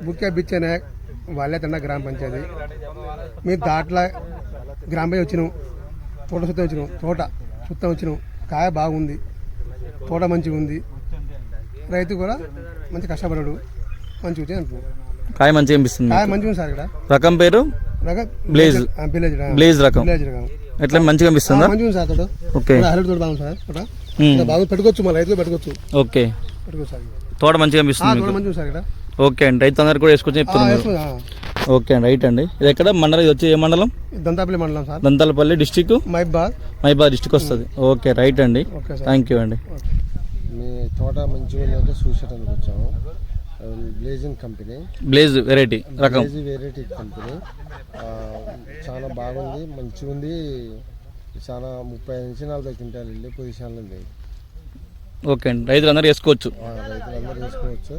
బుక్కే బిచ్చనే వాళ్ళే తండ గ్రామ పంచాయతీ. మీరు దాంట్లో గ్రామ పంచాయతీ వచ్చినాం, తోట సుత్తం వచ్చినాం, తోట సుత్తం వచ్చినాం, కాయ బాగుంది, తోట మంచిగా ఉంది, రైతు కూడా మంచి కష్టపడడు, మంచిగా వచ్చి అనుకో కాయ మంచిగా అనిపిస్తుంది. కాయ మంచిగా ఉంది సార్. ఇక్కడ రకం పేరు బ్లేజ్. బ్లేజ్ రకం ఎట్లా మంచిగా అనిపిస్తుందా? మంచిగా ఉంది సార్. తోట ఓకే, హైలైట్ తోట బాగుంది సార్. తోట బాగా పెట్టుకోవచ్చు, మన రైతులు పెట్టుకోవచ్చు. ఓకే, పెట్టుకోవచ్చు సార్. తోట మంచిగా అనిపిస్తుంది. తోట మంచిగా ఉంది సార్. ఇక్కడ ఓకే అండి, రైతు అందరు కూడా వేసుకొచ్చి చెప్తున్నారు. ఓకే అండి, రైట్ అండి. ఇది ఎక్కడ మండలం? ఇది వచ్చి ఏ మండలం? దంతాపల్లి మండలం సార్. దంతాలపల్లి డిస్టిక్, మైబాద్ డిస్టిక్ వస్తుంది. ఓకే, రైట్ అండి, థ్యాంక్ యూ అండి. మీ తోట మంచిగా ఉందంటే చూసేటానికి వచ్చాము. బ్లేజింగ్ కంపెనీ, బ్లేజ్ వెరైటీ రకం, వెరైటీ కంపెనీ చాలా బాగుంది, మంచిగా ఉంది. చాలా 30 నుంచి 40 క్వింటాలు వెళ్ళి పొజిషన్లో ఉంది. ఓకే అండి, రైతులందరూ వేసుకోవచ్చు. రైతులందరూ వేసుకోవచ్చు.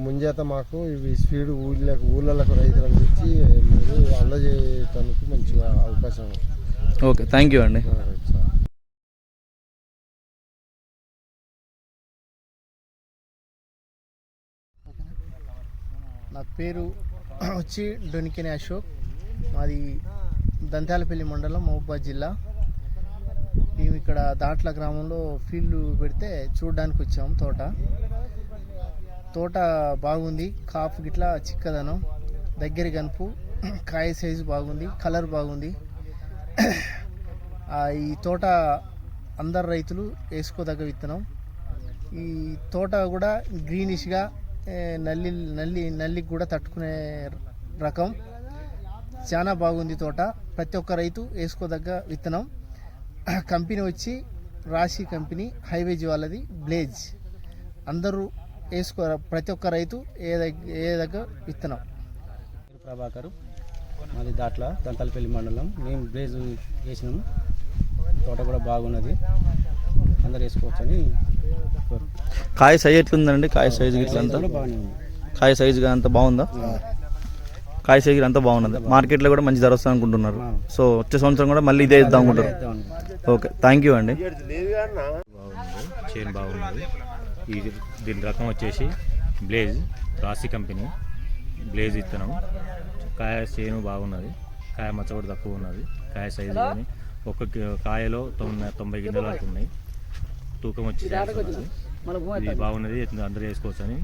ముంజేత మాకు ఇవి స్పీడ్ ఊళ్ళకు రైతులకు ఇచ్చి మీరు అందజేయటానికి మంచిగా అవకాశం. ఓకే, థ్యాంక్ యూ అండి. నా పేరు వచ్చి డొనికిని అశోక్, మాది దంతాలపల్లి మండలం, మహబూబాద్ జిల్లా. మేము ఇక్కడ దాట్ల గ్రామంలో ఫీల్డ్ పెడితే చూడడానికి వచ్చాము. తోట బాగుంది, కాపు గిట్లా చిక్కదనం, దగ్గర గనుపు, కాయ సైజు బాగుంది, కలర్ బాగుంది. ఈ తోట అందరు రైతులు వేసుకోదగ్గ విత్తనం. ఈ తోట కూడా గ్రీనిష్గా నల్లికి కూడా తట్టుకునే రకం. చాలా బాగుంది తోట, ప్రతి ఒక్క రైతు వేసుకోదగ్గ విత్తనం. కంపెనీ వచ్చి రాశి కంపెనీ, హైవేజ్ వాళ్ళది బ్లేజ్. అందరూ వేసుకో, ప్రతి ఒక్క రైతు ఏ దగ్గర విత్తనం. ప్రభాకర్, మాది దాట్ల దంతాలపల్లి మండలం. మేము బ్లేజ్ వేసినాము, తోట కూడా బాగున్నది, అందరు వేసుకోవచ్చని. కాయ సైజ్ ఎట్లుందండి? కాయ సైజు ఇట్లా అంతా బాగానే ఉంది. కాయ సైజు అంతా బాగుందా? కాయ సైజు అంతా బాగున్నది. మార్కెట్లో కూడా మంచి ధర వస్తుంది అనుకుంటున్నారు. సో వచ్చే సంవత్సరం కూడా మళ్ళీ ఇదే ఇద్దాం అనుకుంటారు. ఓకే, థ్యాంక్ యూ అండి. బాగుంది, చైన్ బాగున్నది. దీని రకం వచ్చేసి బ్లేజ్, రాశి కంపెనీ బ్లేజ్ ఇత్తనం. కాయ చేను బాగున్నది, కాయ మచ్చ కూడా తక్కువ ఉన్నది. కాయ సైజు కానీ ఒక్క కాయలో 90 గిన్నెలు వరకు ఉన్నాయి. తూకం వచ్చి ఇది బాగున్నది, అందరూ వేసుకోవచ్చు అని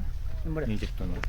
నేను చెప్తున్నాను.